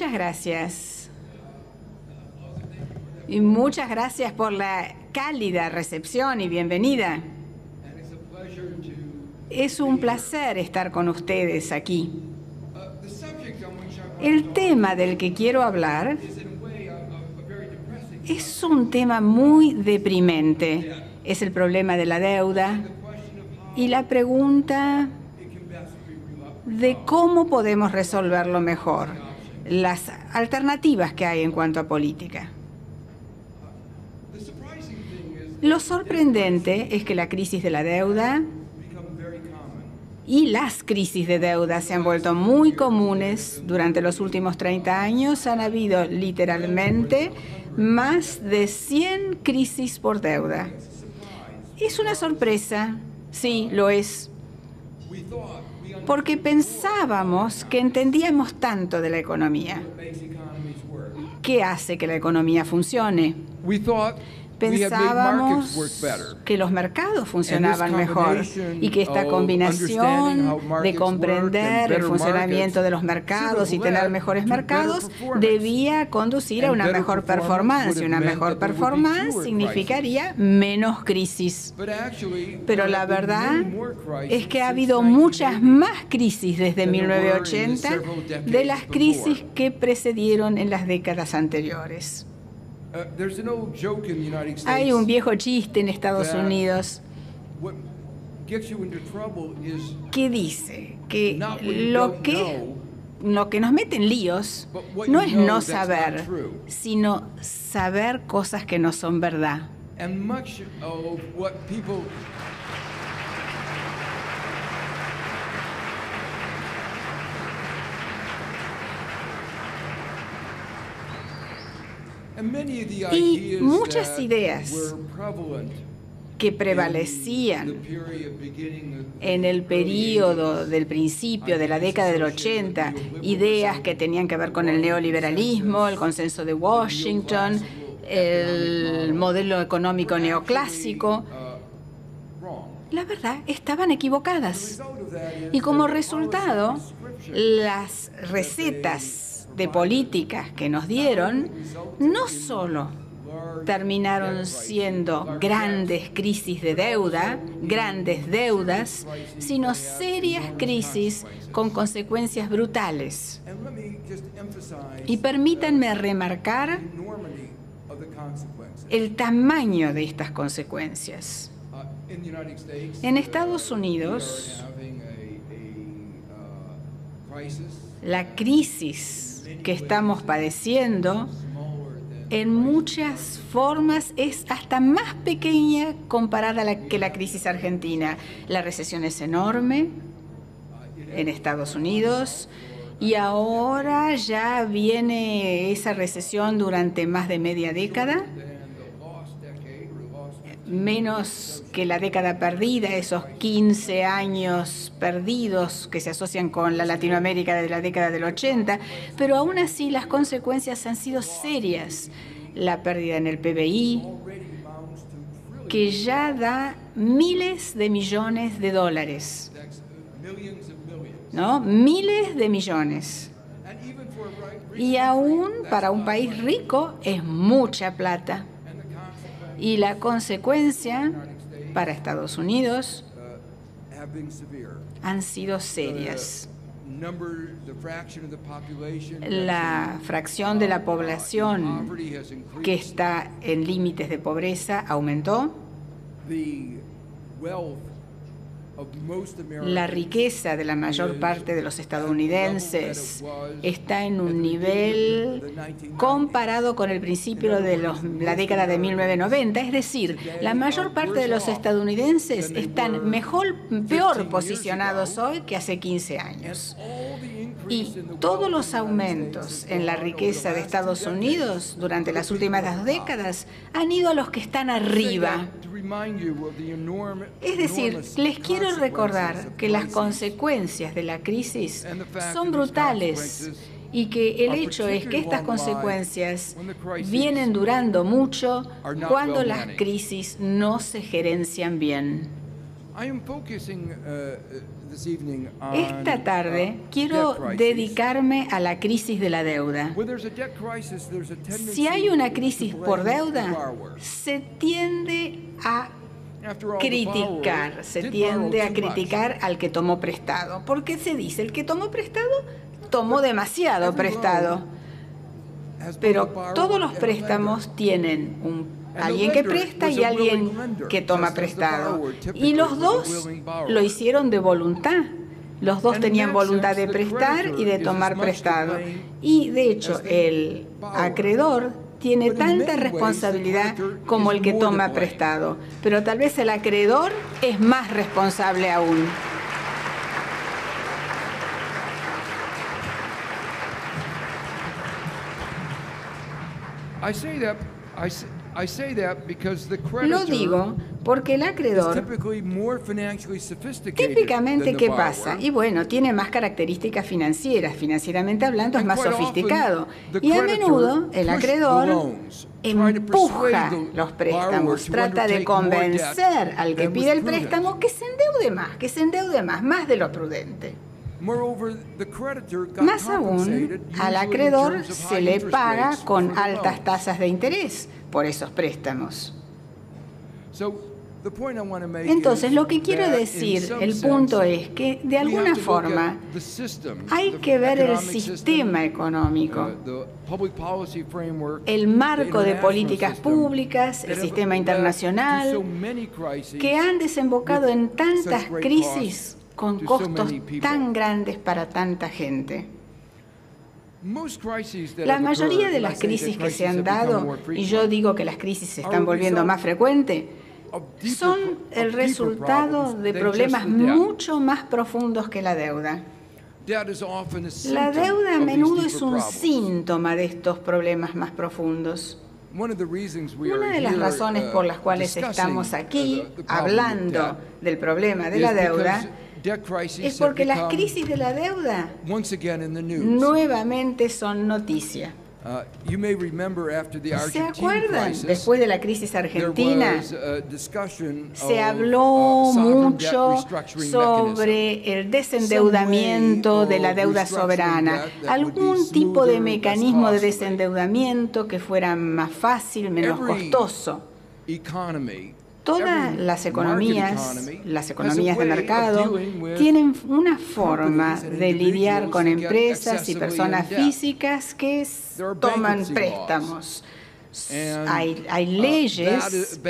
Muchas gracias. Y muchas gracias por la cálida recepción y bienvenida. Es un placer estar con ustedes aquí. El tema del que quiero hablar es un tema muy deprimente. Es el problema de la deuda y la pregunta de cómo podemos resolverlo mejor, las alternativas que hay en cuanto a política. Lo sorprendente es que la crisis de la deuda y las crisis de deuda se han vuelto muy comunes durante los últimos 30 años. Han habido literalmente más de 100 crisis por deuda. ¿Es una sorpresa? Sí, lo es. Porque pensábamos que entendíamos tanto de la economía. ¿Qué hace que la economía funcione? Pensábamos que los mercados funcionaban mejor y que esta combinación de comprender el funcionamiento de los mercados y tener mejores mercados debía conducir a una mejor performance. Y una mejor performance significaría menos crisis. Pero la verdad es que ha habido muchas más crisis desde 1980 de las crisis que precedieron en las décadas anteriores. Hay un viejo chiste en Estados Unidos que dice que lo que nos mete en líos no es no saber, sino saber cosas que no son verdad. Y muchas ideas que prevalecían en el periodo del principio de la década del 80, ideas que tenían que ver con el neoliberalismo, el consenso de Washington, el modelo económico neoclásico, la verdad, estaban equivocadas. Y como resultado, las recetas de políticas que nos dieron no solo terminaron siendo grandes crisis de deuda, grandes deudas, sino serias crisis con consecuencias brutales. Y permítanme remarcar el tamaño de estas consecuencias. En Estados Unidos, la crisis que estamos padeciendo en muchas formas es hasta más pequeña comparada a que la crisis argentina. La recesión es enorme en Estados Unidos y ahora ya viene esa recesión durante más de media década, menos que la década perdida, esos 15 años perdidos que se asocian con la Latinoamérica de la década del 80, pero aún así las consecuencias han sido serias. La pérdida en el PBI, que ya da miles de millones de dólares, ¿no? Miles de millones. Y aún para un país rico es mucha plata. Y la consecuencia para Estados Unidos han sido serias. La fracción de la población que está en límites de pobreza aumentó. La riqueza de la mayor parte de los estadounidenses está en un nivel comparado con el principio de la década de 1990. Es decir, la mayor parte de los estadounidenses están peor posicionados hoy que hace 15 años. Y todos los aumentos en la riqueza de Estados Unidos durante las últimas 2 décadas han ido a los que están arriba. Es decir, les quiero recordar que las consecuencias de la crisis son brutales y que el hecho es que estas consecuencias vienen durando mucho cuando las crisis no se gerencian bien. Esta tarde quiero dedicarme a la crisis de la deuda. Si hay una crisis por deuda, se tiende a criticar al que tomó prestado. Porque se dice, el que tomó prestado, tomó demasiado prestado. Pero todos los préstamos tienen alguien que presta y alguien que toma prestado. Y los dos lo hicieron de voluntad. Los dos tenían voluntad de prestar y de tomar prestado. Y de hecho, el acreedor tiene tanta responsabilidad como el que toma prestado. Pero tal vez el acreedor es más responsable aún. Lo digo porque el acreedor, típicamente, ¿qué pasa? Y bueno, tiene más características financieras. Financieramente hablando, es más sofisticado. Y a menudo el acreedor empuja los préstamos, trata de convencer al que pide el préstamo que se endeude más de lo prudente. Más aún, al acreedor se le paga con altas tasas de interés por esos préstamos. Entonces, lo que quiero decir, el punto es que, de alguna forma, hay que ver el sistema económico, el marco de políticas públicas, el sistema internacional, que han desembocado en tantas crisis con costos tan grandes para tanta gente. La mayoría de las crisis que se han dado, y yo digo que las crisis se están volviendo más frecuentes, son el resultado de problemas mucho más profundos que la deuda. La deuda a menudo es un síntoma de estos problemas más profundos. Una de las razones por las cuales estamos aquí hablando del problema de la deuda es porque las crisis de la deuda nuevamente son noticia. ¿Se acuerdan? Después de la crisis argentina, se habló mucho sobre el desendeudamiento de la deuda soberana. Algún tipo de mecanismo de desendeudamiento que fuera más fácil, menos costoso. Todas las economías de mercado, tienen una forma de lidiar con empresas y personas físicas que toman préstamos. Hay leyes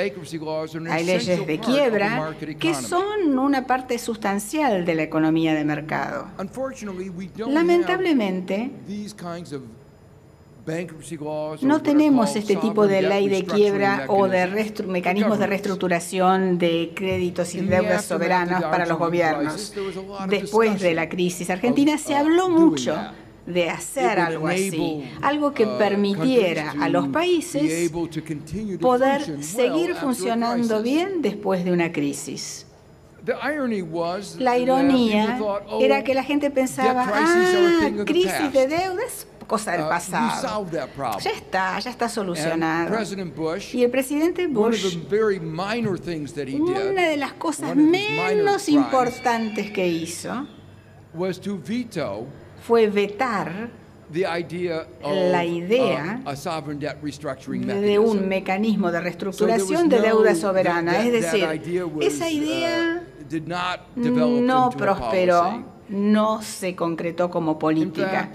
de quiebra que son una parte sustancial de la economía de mercado. Lamentablemente, no tenemos este tipo de ley de quiebra o de mecanismos de reestructuración de créditos y deudas soberanas para los gobiernos. Después de la crisis argentina se habló mucho de hacer algo así, algo que permitiera a los países poder seguir funcionando bien después de una crisis. La ironía era que la gente pensaba, crisis de deudas, cosa del pasado. Ya está solucionado. Y el presidente Bush, una de las cosas menos importantes que hizo fue vetar la idea de un mecanismo de reestructuración de deuda soberana. Es decir, esa idea no prosperó, no se concretó como política.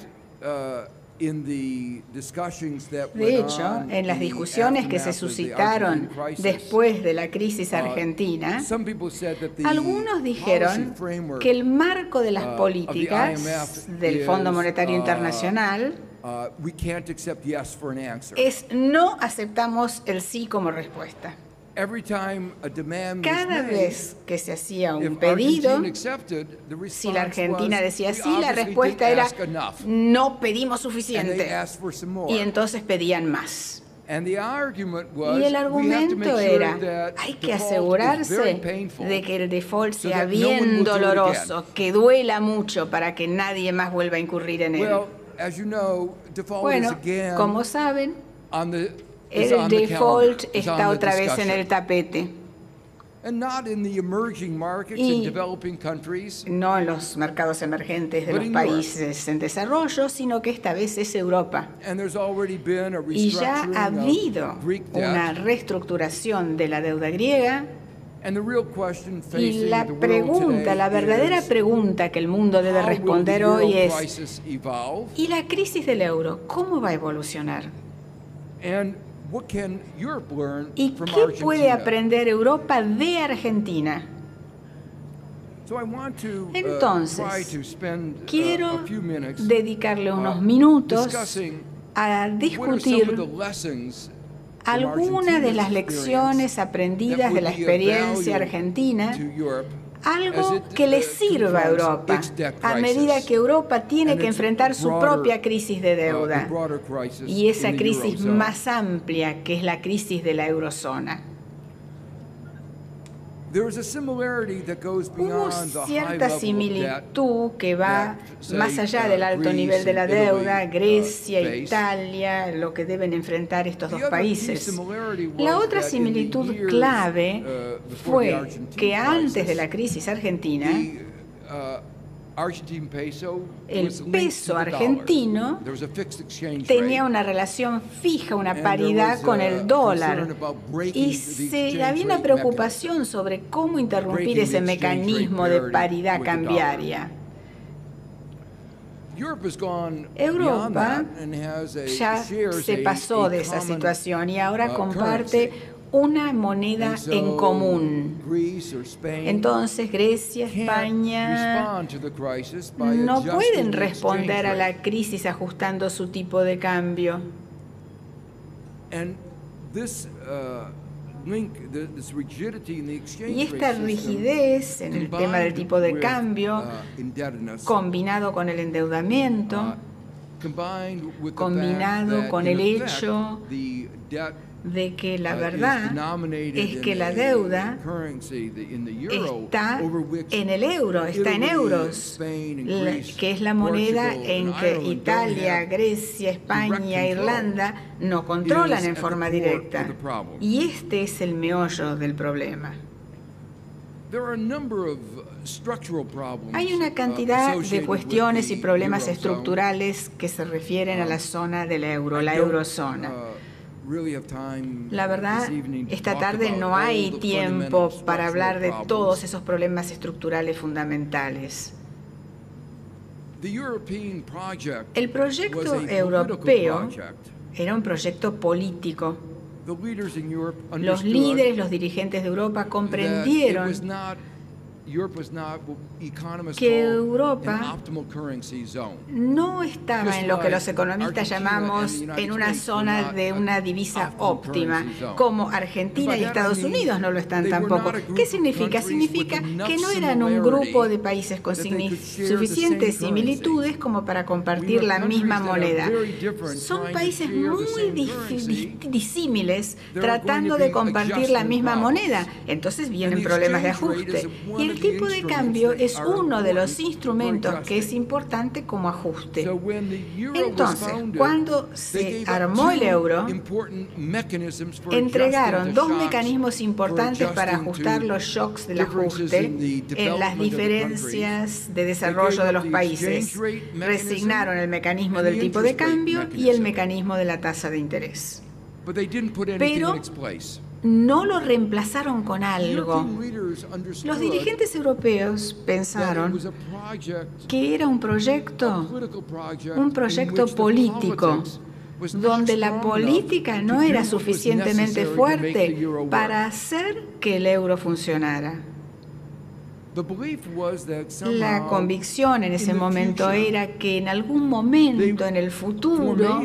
De hecho, en las discusiones que se suscitaron después de la crisis argentina, algunos dijeron que el marco de las políticas del Fondo Monetario Internacional es no aceptamos el sí como respuesta. Cada vez que se hacía un pedido, si la Argentina decía sí, la respuesta era no pedimos suficiente. Y entonces pedían más. Y el argumento era, hay que asegurarse de que el default sea bien doloroso, que duela mucho para que nadie más vuelva a incurrir en él. Bueno, como saben, el default está otra vez en el tapete. Y no en los mercados emergentes de los países en desarrollo, sino que esta vez es Europa. Y ya ha habido una reestructuración de la deuda griega. Y la pregunta, la verdadera pregunta que el mundo debe responder hoy es: ¿y la crisis del euro cómo va a evolucionar? ¿Y qué puede aprender Europa de Argentina? Entonces, quiero dedicarle unos minutos a discutir algunas de las lecciones aprendidas de la experiencia argentina, algo que le sirva a Europa a medida que Europa tiene que enfrentar su propia crisis de deuda y esa crisis más amplia que es la crisis de la eurozona. Hubo cierta similitud que va más allá del alto nivel de la deuda, Grecia, Italia, lo que deben enfrentar estos dos países. La otra similitud clave fue que antes de la crisis argentina, el peso argentino tenía una relación fija, una paridad con el dólar, y había una preocupación sobre cómo interrumpir ese mecanismo de paridad cambiaria. Europa ya se pasó de esa situación y ahora comparte una moneda en común. Entonces, Grecia, España no pueden responder a la crisis ajustando su tipo de cambio. Y esta rigidez en el tema del tipo de cambio, combinado con el endeudamiento, combinado con el hecho de que la verdad es que la deuda está en el euro, está en euros, que es la moneda en que Italia, Grecia, España, Irlanda no controlan en forma directa. Y este es el meollo del problema. Hay una cantidad de cuestiones y problemas estructurales que se refieren a la zona del euro, la eurozona. La verdad, esta tarde no hay tiempo para hablar de todos esos problemas estructurales fundamentales. El proyecto europeo era un proyecto político. Los líderes, los dirigentes de Europa comprendieron que Europa no estaba en lo que los economistas llamamos en una zona de una divisa óptima, como Argentina y Estados Unidos no lo están tampoco. ¿Qué significa? Significa que no eran un grupo de países con suficientes similitudes como para compartir la misma moneda. Son países muy disímiles tratando de compartir la misma moneda. Entonces vienen problemas de ajuste. Y el tipo de cambio es uno de los instrumentos que es importante como ajuste. Entonces, cuando se armó el euro, entregaron dos mecanismos importantes para ajustar los shocks del ajuste en las diferencias de desarrollo de los países. Resignaron el mecanismo del tipo de cambio y el mecanismo de la tasa de interés. Pero no lo reemplazaron con algo. Los dirigentes europeos pensaron que era un proyecto político, donde la política no era suficientemente fuerte para hacer que el euro funcionara. La convicción en ese momento era que en algún momento en el futuro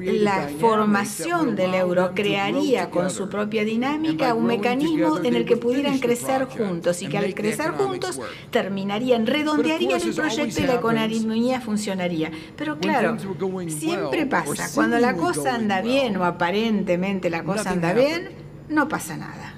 la formación del euro crearía con su propia dinámica un mecanismo en el que pudieran crecer juntos y que al crecer juntos redondearían el proyecto y la economía funcionaría. Pero claro, siempre pasa, cuando la cosa anda bien o aparentemente la cosa anda bien, no pasa nada.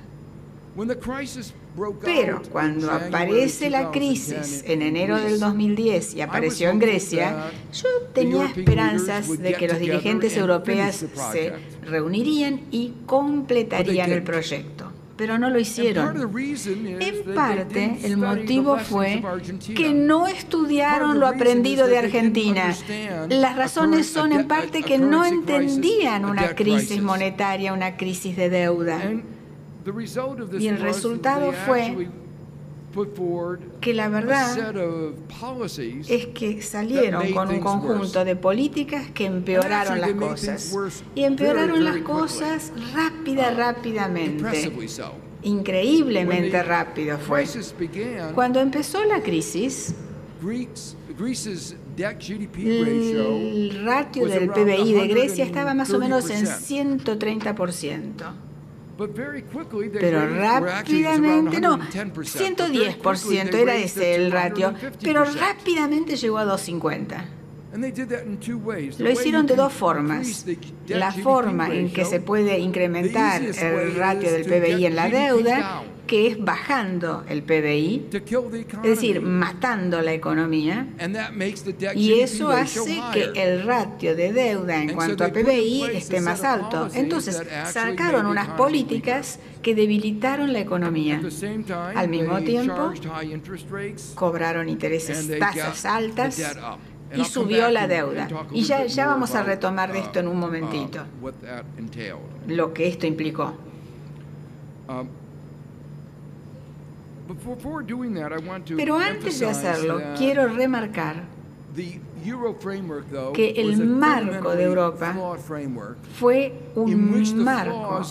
Pero cuando aparece la crisis en enero del 2010 y apareció en Grecia, yo tenía esperanzas de que los dirigentes europeos se reunirían y completarían el proyecto. pero no lo hicieron. En parte, el motivo fue que no estudiaron lo aprendido de Argentina. Las razones son en parte que no entendían una crisis monetaria, una crisis de deuda. Y el resultado fue que la verdad es que salieron con un conjunto de políticas que empeoraron las cosas. Y empeoraron las cosas rápidamente. Increíblemente rápido fue. Cuando empezó la crisis, el ratio del PBI de Grecia estaba más o menos en 130%. Pero rápidamente, no, 110% era ese el ratio, pero rápidamente llegó a 250%. Lo hicieron de dos formas. La forma en que se puede incrementar el ratio del PBI en la deuda, que es bajando el PBI, es decir, matando la economía, y eso hace que el ratio de deuda en cuanto a PBI esté más alto. Entonces, sacaron unas políticas que debilitaron la economía. Al mismo tiempo, cobraron tasas altas, y subió la deuda. Y ya vamos a retomar de esto en un momentito, lo que esto implicó. Pero antes de hacerlo, quiero remarcar que el marco de Europa fue un marco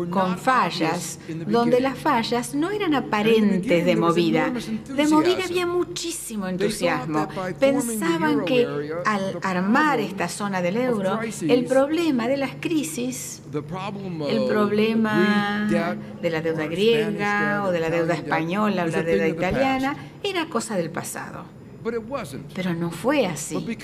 con fallas, donde las fallas no eran aparentes de movida. De movida había muchísimo entusiasmo. Pensaban que al armar esta zona del euro, el problema de las crisis, el problema de la deuda griega o de la deuda española o la deuda italiana, era cosa del pasado. Pero no fue así.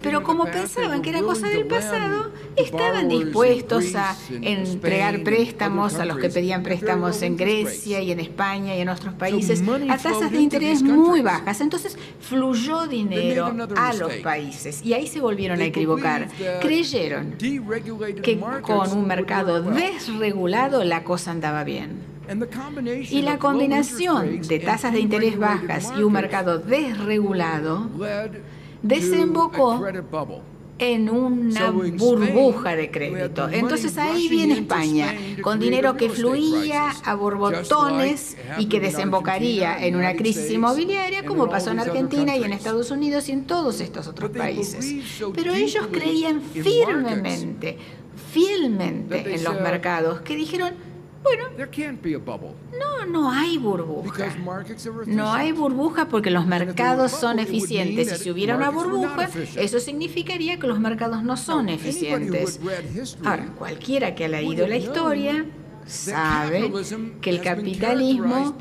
Pero como pensaban que era cosa del pasado, estaban dispuestos a entregar préstamos a los que pedían préstamos en Grecia y en España y en otros países a tasas de interés muy bajas. Entonces fluyó dinero a los países y ahí se volvieron a equivocar. Creyeron que con un mercado desregulado la cosa andaba bien. Y la combinación de tasas de interés bajas y un mercado desregulado desembocó en una burbuja de crédito. Entonces ahí viene España, con dinero que fluía a borbotones y que desembocaría en una crisis inmobiliaria, como pasó en Argentina y en Estados Unidos y en todos estos otros países. Pero ellos creían fielmente en los mercados, que dijeron: bueno, no hay burbuja. No hay burbuja porque los mercados son eficientes. Y si hubiera una burbuja, eso significaría que los mercados no son eficientes. Ahora, cualquiera que ha leído la historia sabe que el capitalismo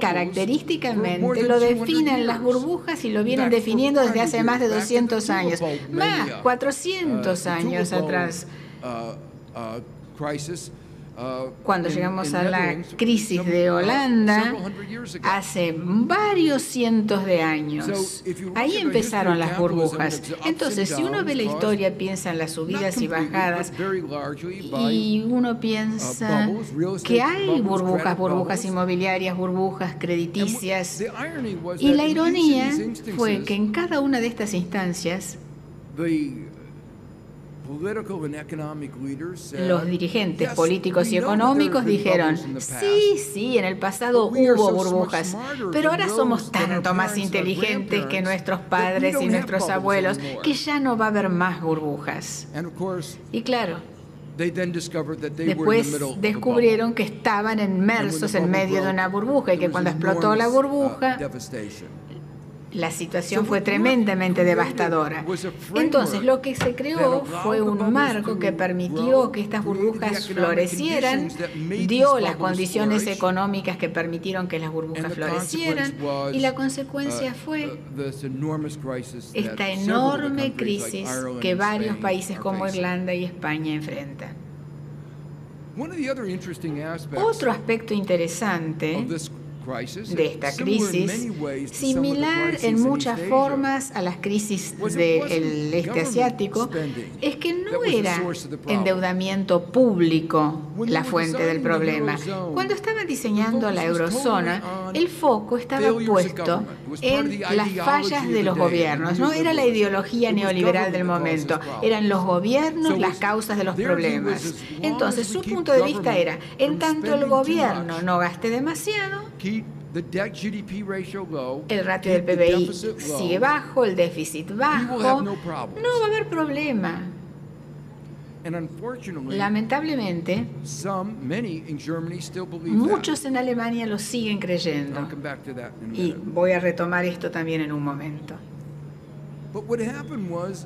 característicamente lo definen las burbujas y lo vienen definiendo desde hace más de 200 años. Más, 400 años atrás. Cuando llegamos a la crisis de Holanda, hace varios cientos de años, ahí empezaron las burbujas. Entonces, si uno ve la historia, piensa en las subidas y bajadas, y uno piensa que hay burbujas inmobiliarias, burbujas crediticias, y la ironía fue que en cada una de estas instancias, los dirigentes políticos y económicos dijeron: sí, en el pasado hubo burbujas, pero ahora somos tanto más inteligentes que nuestros padres y nuestros abuelos que ya no va a haber más burbujas. Y claro, después descubrieron que estaban inmersos en medio de una burbuja y que cuando explotó la burbuja, la situación fue tremendamente devastadora. Entonces, lo que se creó fue un marco que permitió que estas burbujas florecieran, dio las condiciones económicas que permitieron que las burbujas florecieran, y la consecuencia fue esta enorme crisis que varios países como Irlanda y España enfrentan. Otro aspecto interesante de esta crisis, similar en muchas formas a las crisis del este asiático, es que no no era endeudamiento público la fuente del problema. Cuando estaban diseñando la eurozona, el foco estaba puesto en las fallas de los gobiernos. No era la ideología neoliberal del momento, eran los gobiernos las causas de los problemas. Entonces, su punto de vista era, en tanto el gobierno no gaste demasiado, el ratio del PBI sigue bajo, el déficit bajo, no va a haber problema. Lamentablemente, muchos en Alemania lo siguen creyendo. Y voy a retomar esto también en un momento.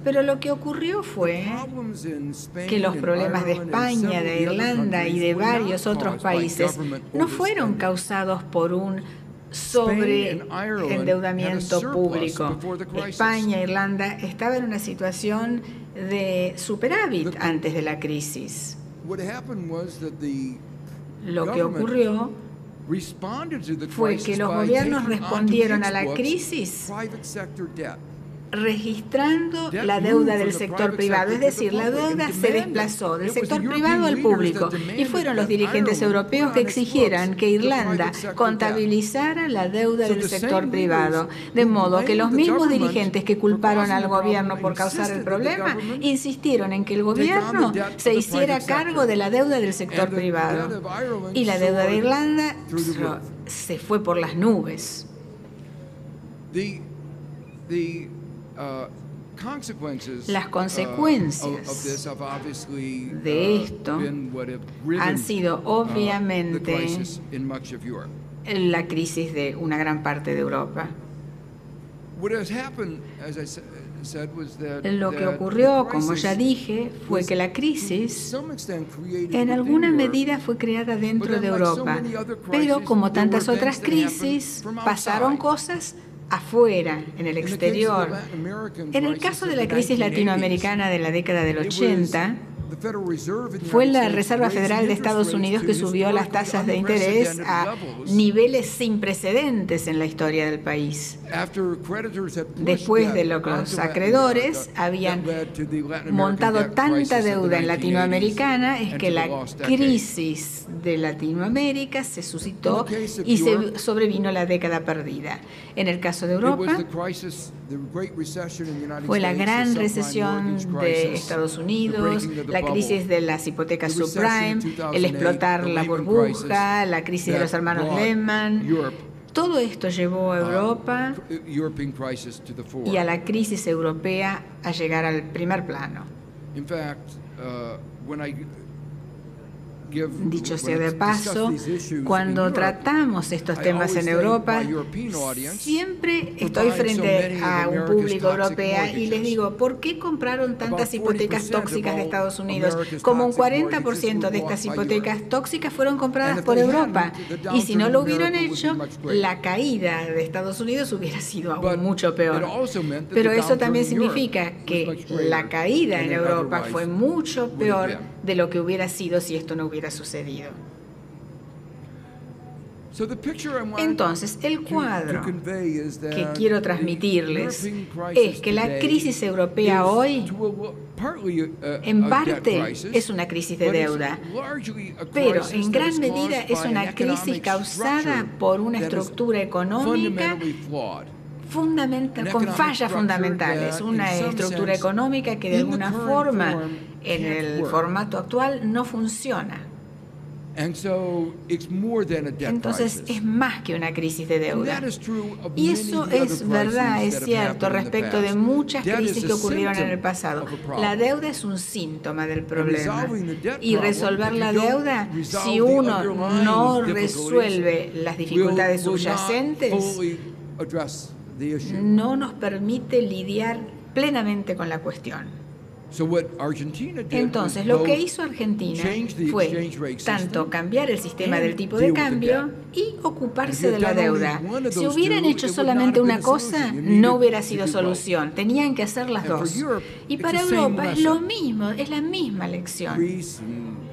Pero lo que ocurrió fue que los problemas de España, de Irlanda y de varios otros países no fueron causados por un sobreendeudamiento público. España e Irlanda estaban en una situación de superávit antes de la crisis. Lo que ocurrió fue que los gobiernos respondieron a la crisis registrando la deuda del sector privado, es decir, la deuda se desplazó del sector privado al público y fueron los dirigentes europeos que exigieran que Irlanda contabilizara la deuda del sector privado, de modo que los mismos dirigentes que culparon al gobierno por causar el problema insistieron en que el gobierno se hiciera cargo de la deuda del sector privado y la deuda de Irlanda se fue por las nubes. Las consecuencias de esto han sido obviamente la crisis de una gran parte de Europa. Lo que ocurrió, como ya dije, fue que la crisis en alguna medida fue creada dentro de Europa, pero como tantas otras crisis, pasaron cosas afuera, en el exterior. En el caso de la crisis latinoamericana de la década del 80, fue la Reserva Federal de Estados Unidos que subió las tasas de interés a niveles sin precedentes en la historia del país. Después de lo que los acreedores habían montado tanta deuda en Latinoamericana, es que la crisis de Latinoamérica se suscitó y se sobrevino la década perdida. En el caso de Europa, fue la gran recesión de Estados Unidos, la crisis de las hipotecas subprime, el explotar la burbuja, la crisis de los hermanos Lehman. Todo esto llevó a Europa y a la crisis europea a llegar al primer plano. Dicho sea de paso, cuando tratamos estos temas en Europa, siempre estoy frente a un público europeo y les digo, ¿por qué compraron tantas hipotecas tóxicas de Estados Unidos? Como un 40% de estas hipotecas tóxicas fueron compradas por Europa. Y si no lo hubieran hecho, la caída de Estados Unidos hubiera sido aún mucho peor. Pero eso también significa que la caída en Europa fue mucho peor de lo que hubiera sido si esto no hubiera sucedido. Entonces, el cuadro que quiero transmitirles es que la crisis europea hoy, en parte, es una crisis de deuda, pero en gran medida es una crisis causada por una estructura económica con fallas fundamentales, una estructura económica que de alguna forma en el formato actual no funciona. Entonces es más que una crisis de deuda. Y eso es verdad, es cierto, respecto de muchas crisis que ocurrieron en el pasado. La deuda es un síntoma del problema. Y resolver la deuda, si uno no resuelve las dificultades subyacentes, no nos permite lidiar plenamente con la cuestión. Entonces, lo que hizo Argentina fue tanto cambiar el sistema del tipo de cambio y ocuparse de la deuda. Si hubieran hecho solamente una cosa, no hubiera sido solución. Tenían que hacer las dos. Y para Europa es lo mismo, es la misma lección.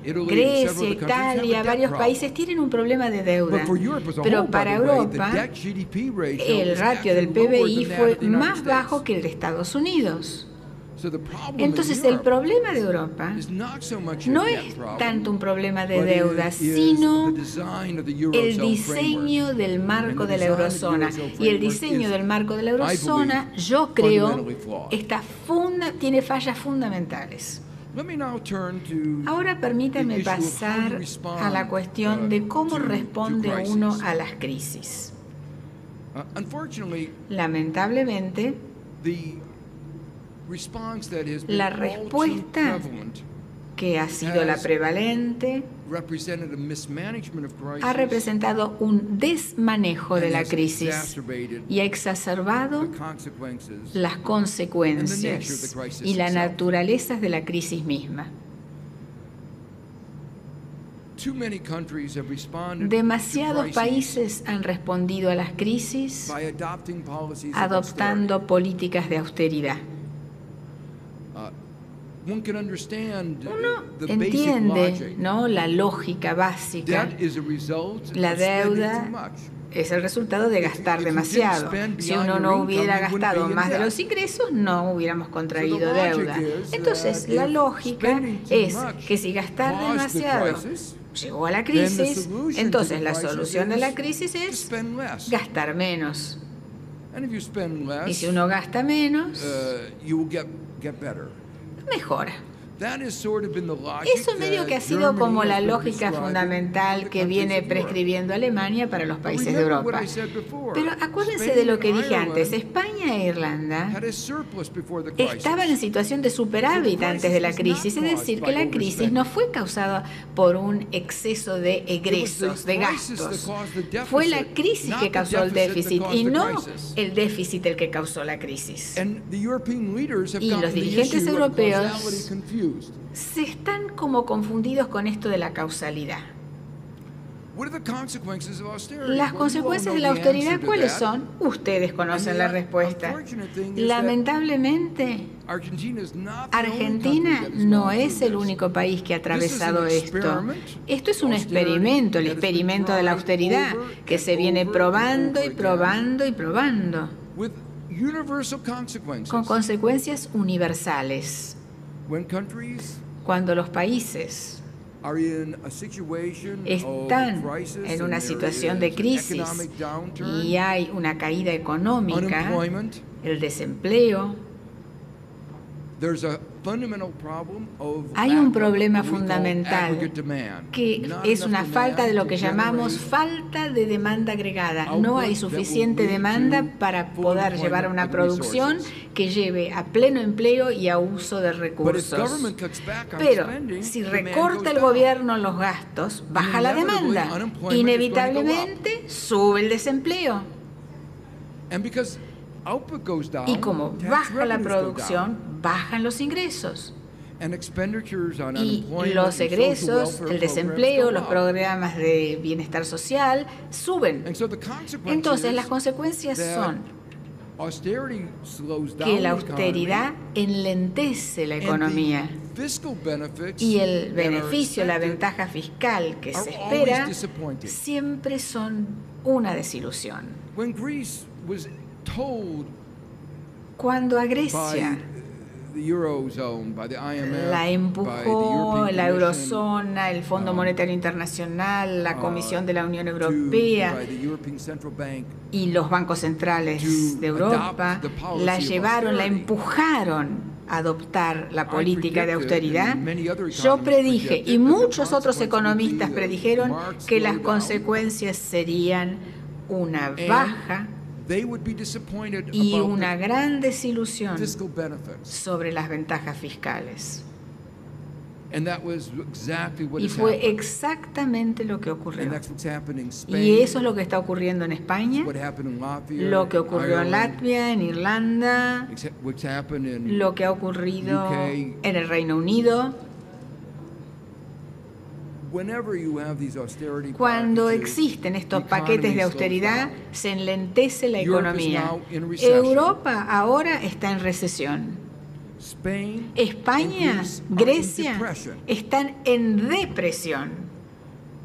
Grecia, Italia, varios países tienen un problema de deuda, pero para Europa el ratio del PBI fue más bajo que el de Estados Unidos. Entonces, el problema de Europa no es tanto un problema de deuda, sino el diseño del marco de la eurozona. Y el diseño del marco de la eurozona, yo creo, tiene fallas fundamentales. Ahora permítame pasar a la cuestión de cómo responde uno a las crisis. Lamentablemente, la respuesta que ha sido la prevalente ha representado un desmanejo de la crisis y ha exacerbado las consecuencias y la naturaleza de la crisis misma. Demasiados países han respondido a las crisis adoptando políticas de austeridad. Uno entiende, ¿no?, la lógica básica. La deuda es el resultado de gastar demasiado. Si uno no hubiera gastado más de los ingresos, no hubiéramos contraído deuda. Entonces, la lógica es que si gastar demasiado llegó a la crisis, entonces la solución de la crisis es gastar menos. Y si uno gasta menos, mejora. Eso medio que ha sido como la lógica fundamental que viene prescribiendo Alemania para los países de Europa. Pero acuérdense de lo que dije antes. España e Irlanda estaban en situación de superávit antes de la crisis. Es decir, que la crisis no fue causada por un exceso de egresos, de gastos. Fue la crisis que causó el déficit y no el déficit el que causó la crisis. Y los dirigentes europeos se están como confundidos con esto de la causalidad. Las consecuencias de la austeridad, ¿cuáles son? Ustedes conocen la respuesta. Lamentablemente, Argentina no es el único país que ha atravesado esto. Esto es un experimento, el experimento de la austeridad, que se viene probando y probando y probando, con consecuencias universales. Cuando los países están en una situación de crisis y hay una caída económica, el desempleo, hay un problema fundamental que es una falta de lo que llamamos falta de demanda agregada. No hay suficiente demanda para poder llevar a una producción que lleve a pleno empleo y a uso de recursos. Pero si recorta el gobierno los gastos, baja la demanda. Inevitablemente sube el desempleo. Y como baja la producción, bajan los ingresos. Y los egresos, el desempleo, los programas de bienestar social suben. Entonces, las consecuencias son que la austeridad enlentece la economía y el beneficio, la ventaja fiscal que se espera, siempre son una desilusión. Cuando a Grecia la empujó la eurozona, el Fondo Monetario Internacional, la Comisión de la Unión Europea y los bancos centrales de Europa, la llevaron, la empujaron a adoptar la política de austeridad. Yo predije, y muchos otros economistas predijeron, que las consecuencias serían una baja y una gran desilusión sobre las ventajas fiscales. Y fue exactamente lo que ocurrió. Y eso es lo que está ocurriendo en España, lo que ocurrió en Latvia, en Irlanda, lo que ha ocurrido en el Reino Unido. Cuando existen estos paquetes de austeridad, se enlentece la economía. Europa ahora está en recesión. España, Grecia están en depresión.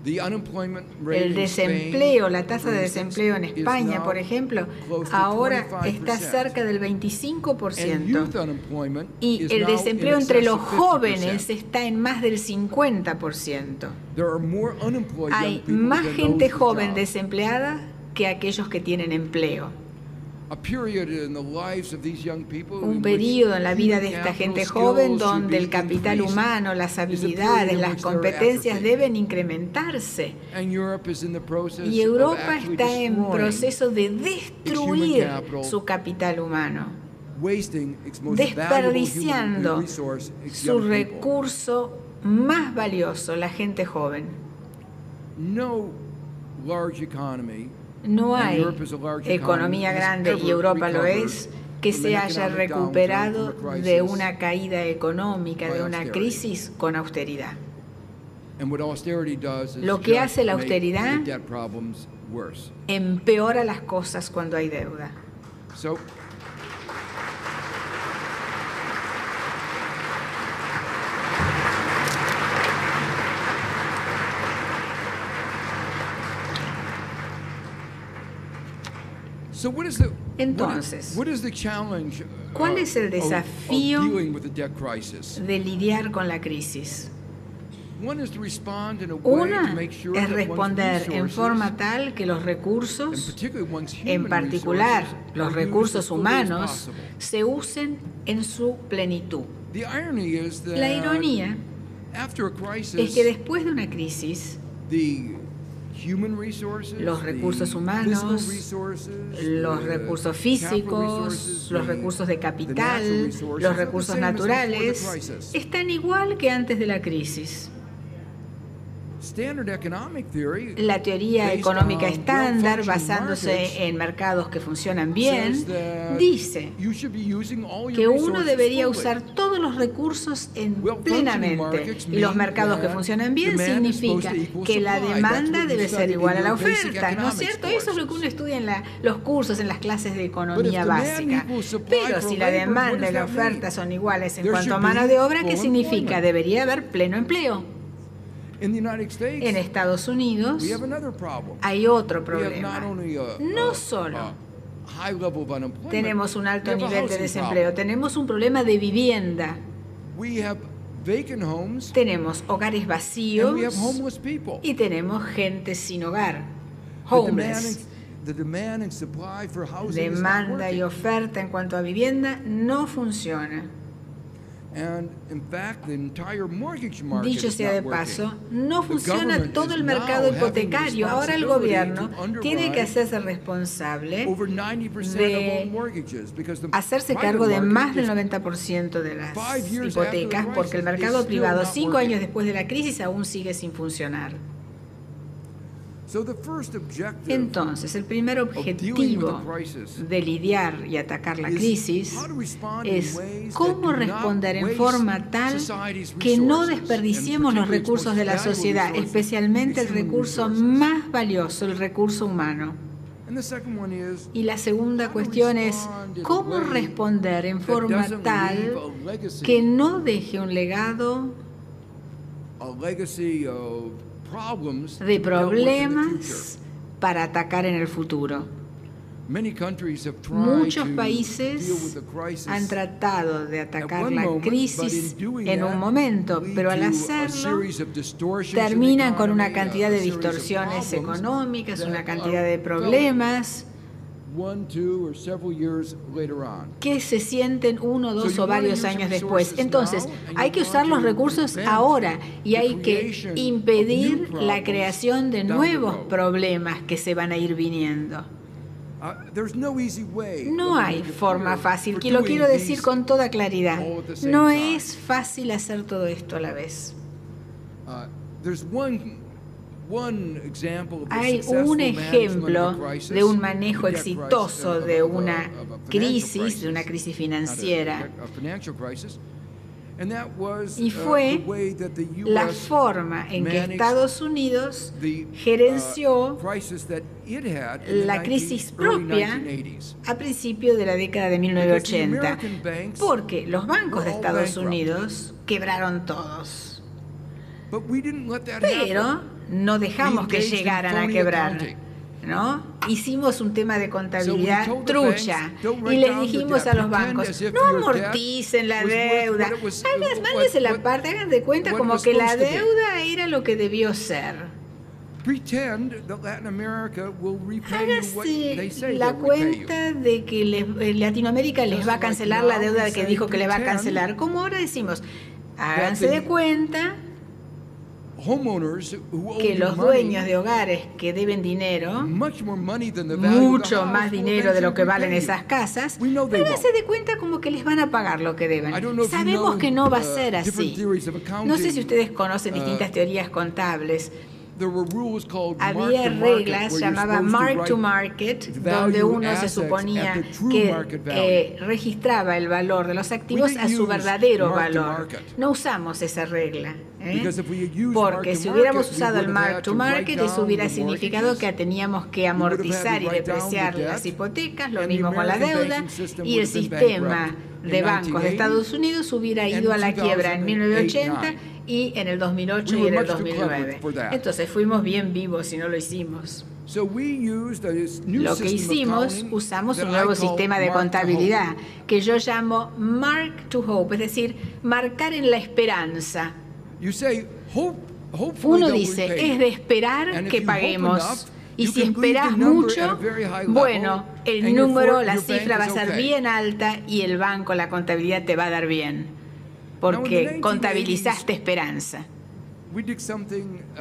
El desempleo, la tasa de desempleo en España, por ejemplo, ahora está cerca del 25%. Y el desempleo entre los jóvenes está en más del 50%. Hay más gente joven desempleada que aquellos que tienen empleo. Un periodo en la vida de esta gente joven donde el capital humano, las habilidades, las competencias deben incrementarse. Y Europa está en proceso de destruir su capital humano, desperdiciando su recurso más valioso, la gente joven. No hay economía grande, y Europa lo es, que se haya recuperado de una caída económica, de una crisis con austeridad. Lo que hace la austeridad empeora las cosas cuando hay deuda. Entonces, ¿cuál es el desafío de lidiar con la crisis? Una es responder en forma tal que los recursos, en particular los recursos humanos, se usen en su plenitud. La ironía es que después de una crisis, los recursos humanos, los recursos físicos, los recursos de capital, los recursos naturales, están igual que antes de la crisis. La teoría económica estándar, basándose en mercados que funcionan bien, dice que uno debería usar todos los recursos plenamente. Y los mercados que funcionan bien significa que la demanda debe ser igual a la oferta, ¿no es cierto? Eso es lo que uno estudia en los cursos, en las clases de economía básica. Pero si la demanda y la oferta son iguales en cuanto a mano de obra, ¿qué significa? Debería haber pleno empleo. En Estados Unidos hay otro problema. No solo tenemos un alto nivel de desempleo, tenemos un problema de vivienda. Tenemos hogares vacíos y tenemos gente sin hogar, homeless. Demanda y oferta en cuanto a vivienda no funciona. Dicho sea de paso, no funciona todo el mercado hipotecario. Ahora el gobierno tiene que hacerse responsable de hacerse cargo de más del 90% de las hipotecas, porque el mercado privado, 5 años después de la crisis, aún sigue sin funcionar. Entonces, el primer objetivo de lidiar y atacar la crisis es cómo responder en forma tal que no desperdiciemos los recursos de la sociedad, especialmente el recurso más valioso, el recurso humano. Y la segunda cuestión es cómo responder en forma tal que no deje un legado de problemas para atacar en el futuro. Muchos países han tratado de atacar la crisis en un momento, pero al hacerlo terminan con una cantidad de distorsiones económicas, una cantidad de problemas que se sienten 1, 2 o varios años después. Entonces, hay que usar los recursos ahora y hay que impedir la creación de nuevos problemas que se van a ir viniendo. No hay forma fácil, que lo quiero decir con toda claridad. No es fácil hacer todo esto a la vez. Hay un ejemplo de un manejo exitoso de una crisis financiera, y fue la forma en que Estados Unidos gerenció la crisis propia a principios de la década de 1980, porque los bancos de Estados Unidos quebraron todos. Pero no dejamos que llegaran a quebrar, ¿no? Hicimos un tema de contabilidad trucha y les dijimos a los bancos, no amorticen la deuda, mándense la parte, hagan de cuenta como que la deuda era lo que debió ser. Hágase la cuenta de que Latinoamérica les va a cancelar la deuda que dijo que les va a cancelar. Como ahora decimos, háganse de cuenta que los dueños de hogares que deben dinero, mucho más dinero de lo que valen esas casas, háganse de cuenta como que les van a pagar lo que deben. Sabemos que no va a ser así. No sé si ustedes conocen distintas teorías contables. Había reglas llamadas mark to market, donde uno se suponía que registraba el valor de los activos a su verdadero valor. No usamos esa regla, porque si hubiéramos usado el mark to market, eso hubiera significado que teníamos que amortizar y depreciar las hipotecas, lo mismo con la deuda, y el sistema de bancos de Estados Unidos hubiera ido a la quiebra en 1980 y en el 2008 y en el 2009. Entonces fuimos bien vivos y no lo hicimos. Lo que hicimos, usamos un nuevo sistema de contabilidad que yo llamo Mark to Hope, es decir, marcar en la esperanza. Uno dice, es de esperar que paguemos. Y si esperas mucho, bueno, el número, la cifra va a ser bien alta y el banco, la contabilidad te va a dar bien, porque contabilizaste esperanza.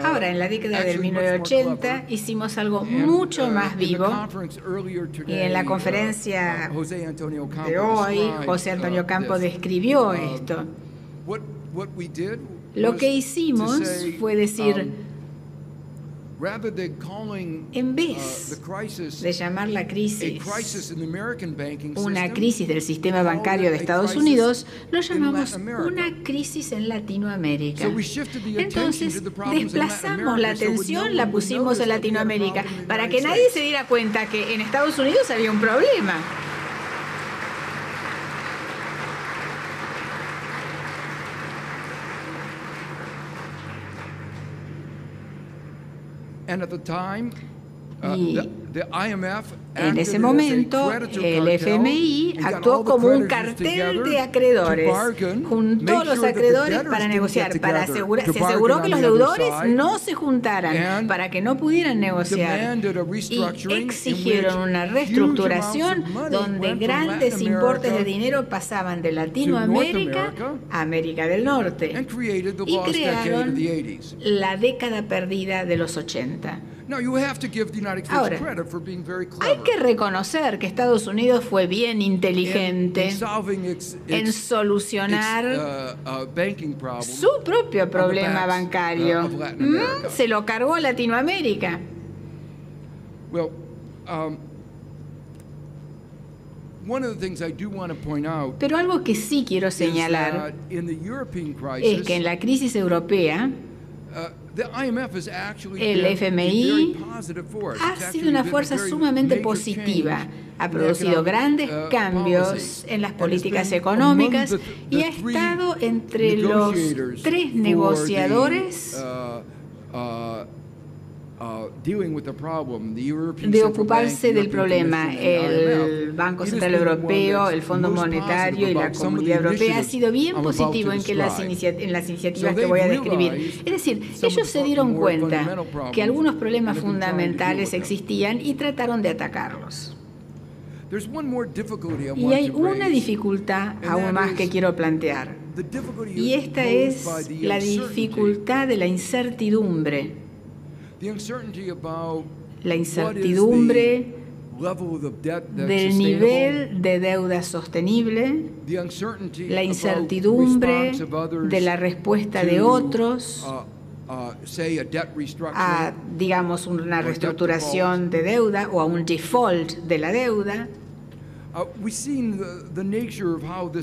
Ahora, en la década del 1980, hicimos algo mucho más vivo, y en la conferencia de hoy, José Antonio Campo describió esto. Lo que hicimos fue decir, en vez de llamar la crisis una crisis del sistema bancario de Estados Unidos, lo llamamos una crisis en Latinoamérica. Entonces, desplazamos la atención, la pusimos en Latinoamérica, para que nadie se diera cuenta que en Estados Unidos había un problema. Y en ese momento, el FMI actuó como un cartel de acreedores. Juntó a los acreedores para negociar, se aseguró que los deudores no se juntaran, para que no pudieran negociar. Y exigieron una reestructuración donde grandes importes de dinero pasaban de Latinoamérica a América del Norte. Y crearon la década perdida de los 80. Ahora, hay que reconocer que Estados Unidos fue bien inteligente en solucionar su propio problema bancario. Se lo cargó a Latinoamérica. Pero algo que sí quiero señalar es que en la crisis europea, el FMI ha sido una fuerza sumamente positiva, ha producido grandes cambios en las políticas económicas y ha estado entre los tres negociadores de ocuparse del problema. El Banco Central Europeo, el Fondo Monetario y la Comunidad Europea ha sido bien positivo en las iniciativas que voy a describir. Es decir, ellos se dieron cuenta que algunos problemas fundamentales existían y trataron de atacarlos. Y hay una dificultad aún más que quiero plantear. Y esta es la dificultad de la incertidumbre. La incertidumbre del nivel de deuda sostenible, la incertidumbre de la respuesta de otros a, digamos, una reestructuración de deuda o a un default de la deuda.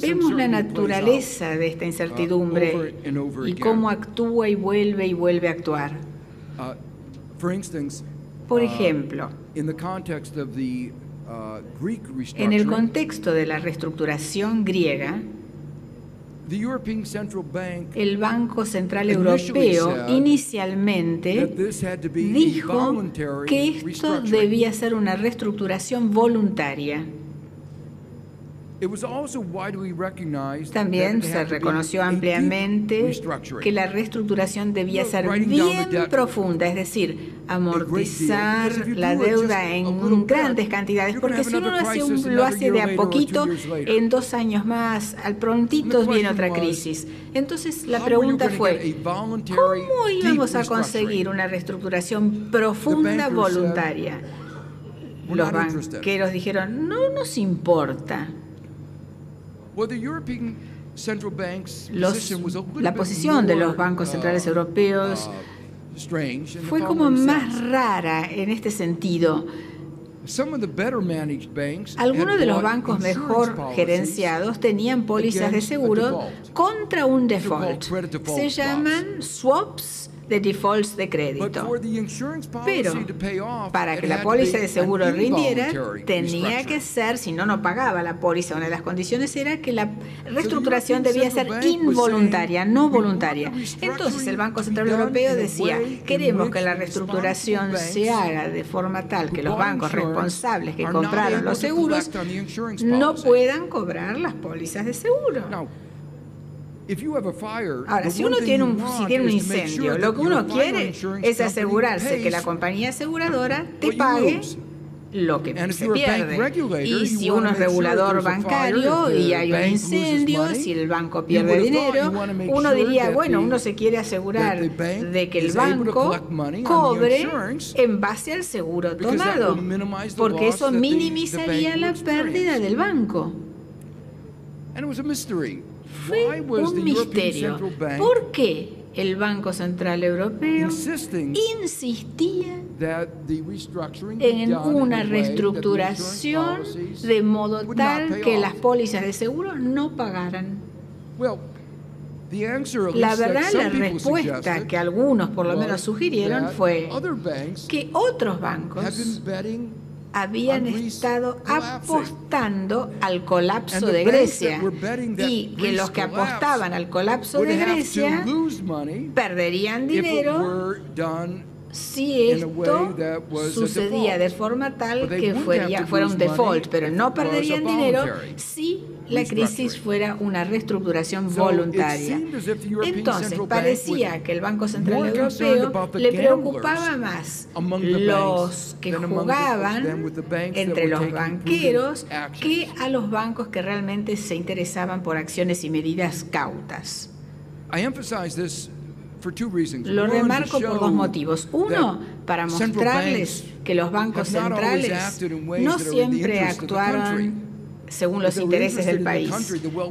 Vemos la naturaleza de esta incertidumbre y cómo actúa y vuelve a actuar. Por ejemplo, en el contexto de la reestructuración griega, El Banco Central Europeo inicialmente dijo que esto debía ser una reestructuración voluntaria. También se reconoció ampliamente que la reestructuración debía ser bien profunda, es decir, amortizar la deuda en grandes cantidades, porque si uno lo hace de a poquito, en 2 años más, al prontito viene otra crisis. Entonces la pregunta fue, ¿cómo íbamos a conseguir una reestructuración profunda voluntaria? Los banqueros dijeron, no nos importa. La posición de los bancos centrales europeos fue como más rara en este sentido. Algunos de los bancos mejor gerenciados tenían pólizas de seguro contra un default. Se llaman swaps de defaults de crédito. Pero para que la póliza de seguro rindiera, tenía que ser, si no, no pagaba la póliza. Una de las condiciones era que la reestructuración debía ser involuntaria, no voluntaria. Entonces el Banco Central Europeo decía, queremos que la reestructuración se haga de forma tal que los bancos responsables que compraron los seguros no puedan cobrar las pólizas de seguro. Ahora, si uno tiene un incendio, lo que uno quiere es asegurarse que la compañía aseguradora te pague lo que se pierde. Y si uno es regulador bancario y hay un incendio, si el banco pierde dinero, uno diría, bueno, uno se quiere asegurar de que el banco cobre en base al seguro tomado, porque eso minimizaría la pérdida del banco. Fue un misterio. ¿Por qué el Banco Central Europeo insistía en una reestructuración de modo tal que las pólizas de seguro no pagaran? La verdad, la respuesta que algunos por lo menos sugirieron fue que otros bancos habían estado apostando al colapso de Grecia y que los que apostaban al colapso de Grecia perderían dinero si esto sucedía de forma tal que fuera un default, pero no perderían dinero si la crisis fuera una reestructuración voluntaria. Entonces, parecía que el Banco Central Europeo le preocupaba más los que jugaban entre los banqueros que a los bancos que realmente se interesaban por acciones y medidas cautas. Lo remarco por 2 motivos. Uno, para mostrarles que los bancos centrales no siempre actuaron según los intereses del país.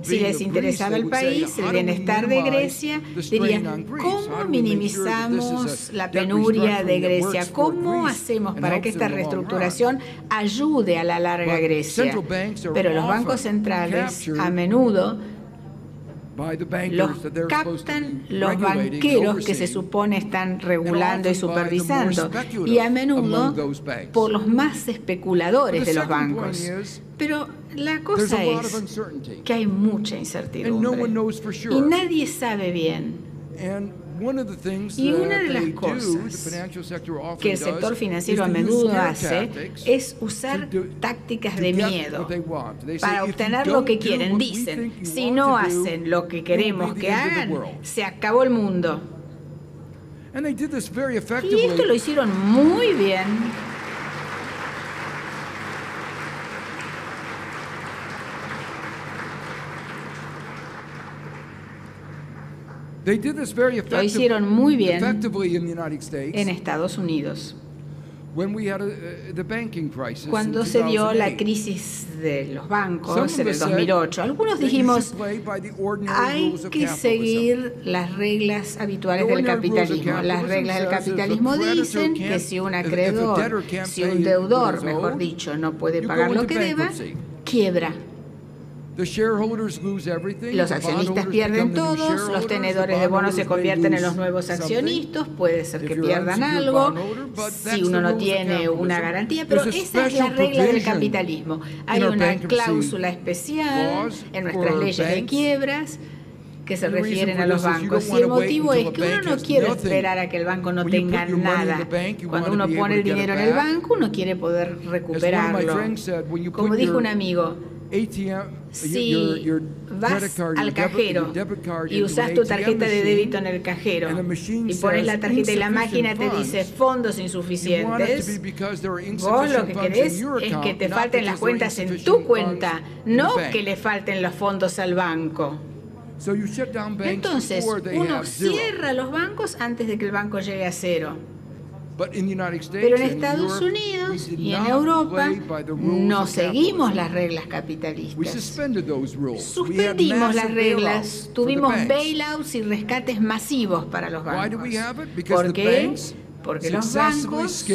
Si les interesaba el país, el bienestar de Grecia, dirían, ¿cómo minimizamos la penuria de Grecia? ¿Cómo hacemos para que esta reestructuración ayude a la larga Grecia? Pero los bancos centrales a menudo los captan los banqueros que se supone están regulando y supervisando, y a menudo por los más especuladores de los bancos. Pero la cosa es que hay mucha incertidumbre y nadie sabe bien. Y una de las cosas que el sector financiero a menudo hace es usar tácticas de miedo para obtener lo que quieren. Dicen, si no hacen lo que queremos que hagan, se acabó el mundo. Y esto lo hicieron muy bien. Lo hicieron muy bien en Estados Unidos. Cuando se dio la crisis de los bancos en el 2008, algunos dijimos, hay que seguir las reglas habituales del capitalismo. Las reglas del capitalismo dicen que si un acreedor, si un deudor, mejor dicho, no puede pagar lo que deba, quiebra. Los accionistas pierden todos, los tenedores de bonos se convierten en los nuevos accionistas, puede ser que pierdan algo, si uno no tiene una garantía, pero esa es la regla del capitalismo. Hay una cláusula especial en nuestras leyes de quiebras que se refieren a los bancos. Y el motivo es que uno no quiere esperar a que el banco no tenga nada. Cuando uno pone el dinero en el banco, uno quiere poder recuperarlo. Como dijo un amigo, si vas al cajero y usas tu tarjeta de débito en el cajero y pones la tarjeta y la máquina te dice fondos insuficientes, vos lo que querés es que te falten las cuentas en tu cuenta, no que le falten los fondos al banco. Entonces, uno cierra los bancos antes de que el banco llegue a cero. Pero en Estados Unidos y en Europa no seguimos las reglas capitalistas. Suspendimos las reglas, tuvimos bailouts y rescates masivos para los bancos. ¿Por qué? Porque los bancos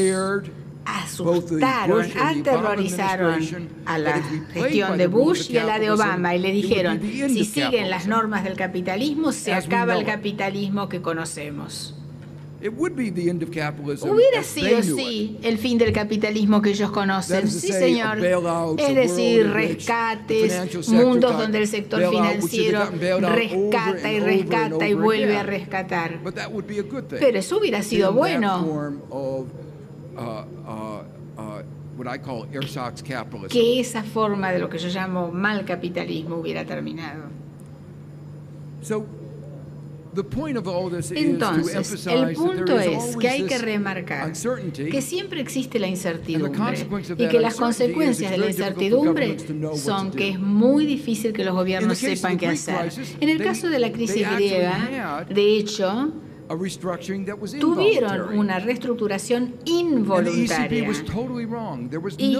asustaron, aterrorizaron a la gestión de Bush y a la de Obama y le dijeron, si siguen las normas del capitalismo, se acaba el capitalismo que conocemos. Hubiera sido, sí, el fin del capitalismo que ellos conocen. Sí, señor. Es decir, rescates, mundos donde el sector financiero rescata y rescata y vuelve a rescatar. Pero eso hubiera sido bueno. Que esa forma de lo que yo llamo mal capitalismo hubiera terminado. Entonces, el punto es que hay que remarcar que siempre existe la incertidumbre y que las consecuencias de la incertidumbre son que es muy difícil que los gobiernos sepan qué hacer. En el caso de la crisis griega, de hecho, tuvieron una reestructuración involuntaria y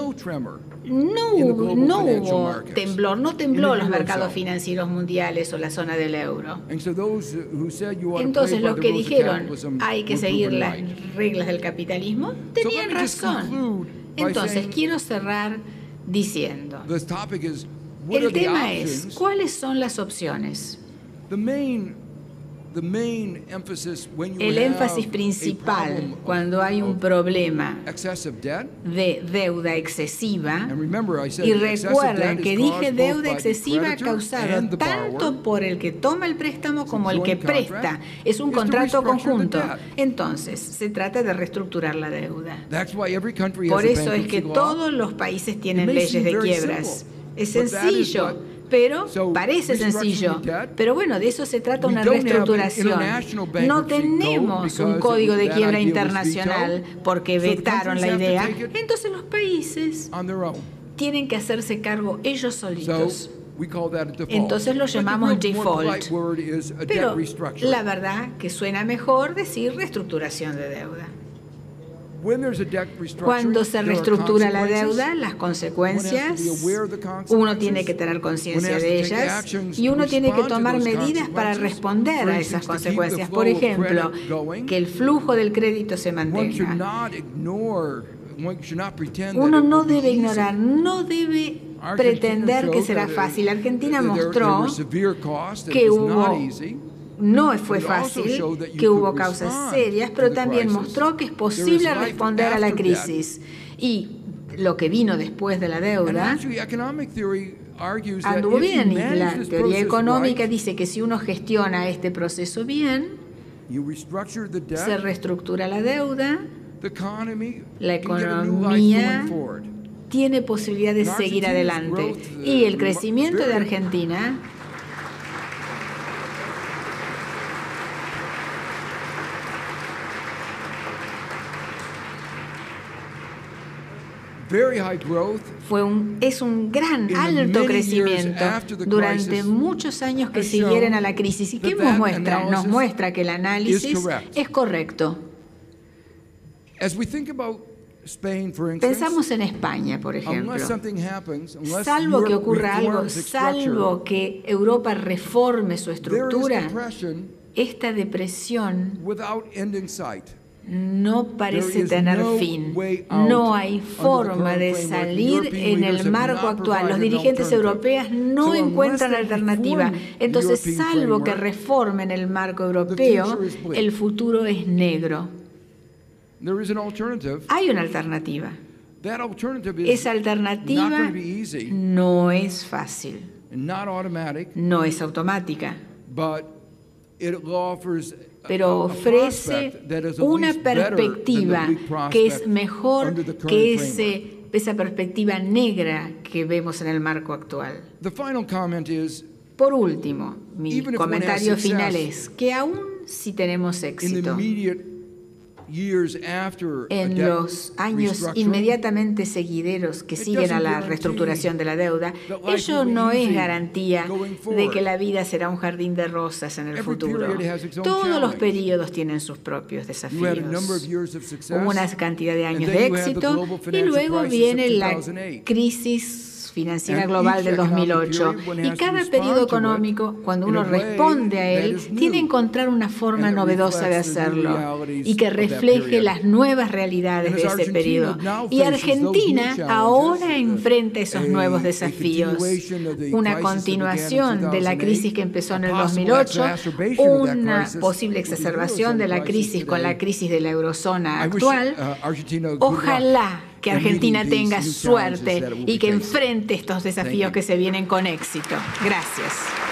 no hubo temblor, no tembló los mercados financieros mundiales o la zona del euro. Entonces los que dijeron hay que seguir las reglas del capitalismo tenían razón. Entonces quiero cerrar diciendo, el tema es ¿cuáles son las opciones? El énfasis principal cuando hay un problema de deuda excesiva, y recuerden que dije deuda excesiva causada tanto por el que toma el préstamo como el que presta, es un contrato conjunto. Entonces, se trata de reestructurar la deuda. Por eso es que todos los países tienen leyes de quiebras. Es sencillo. Pero parece sencillo. Pero bueno, de eso se trata una reestructuración. No tenemos un código de quiebra internacional porque vetaron la idea. Entonces los países tienen que hacerse cargo ellos solitos. Entonces lo llamamos default. Pero la verdad que suena mejor decir reestructuración de deuda. Cuando se reestructura la deuda, las consecuencias, uno tiene que tener conciencia de ellas y uno tiene que tomar medidas para responder a esas consecuencias. Por ejemplo, que el flujo del crédito se mantenga. Uno no debe ignorar, no debe pretender que será fácil. Argentina mostró que no fue fácil, que hubo causas serias, pero también mostró que es posible responder a la crisis. Y lo que vino después de la deuda anduvo bien. Y la teoría económica dice que si uno gestiona este proceso bien, se reestructura la deuda, la economía tiene posibilidad de seguir adelante. Y el crecimiento de Argentina es un gran, alto crecimiento durante muchos años que siguieron a la crisis. ¿Y qué nos muestra? Nos muestra que el análisis es correcto. Pensamos en España, por ejemplo. Salvo que ocurra algo, salvo que Europa reforme su estructura, esta depresión no parece tener fin. No hay forma de salir en el marco actual. Los dirigentes europeos no encuentran alternativa. Entonces, salvo que reformen el marco europeo, el futuro es negro. Hay una alternativa. Esa alternativa no es fácil, no es automática, pero ofrece una perspectiva que es mejor que esa perspectiva negra que vemos en el marco actual. Por último, mi comentario final es que aún si tenemos éxito en los años inmediatamente seguideros que siguen a la reestructuración de la deuda, ello no es garantía de que la vida será un jardín de rosas en el futuro. Todos los periodos tienen sus propios desafíos. Hubo una cantidad de años de éxito y luego viene la crisis financiera global del 2008. Y cada periodo económico, cuando uno responde a él, tiene que encontrar una forma novedosa de hacerlo y que refleje las nuevas realidades de ese periodo. Y Argentina ahora enfrenta esos nuevos desafíos. Una continuación de la crisis que empezó en el 2008, una posible exacerbación de la crisis con la crisis de la eurozona actual. Ojalá que Argentina tenga suerte y que enfrente estos desafíos que se vienen con éxito. Gracias.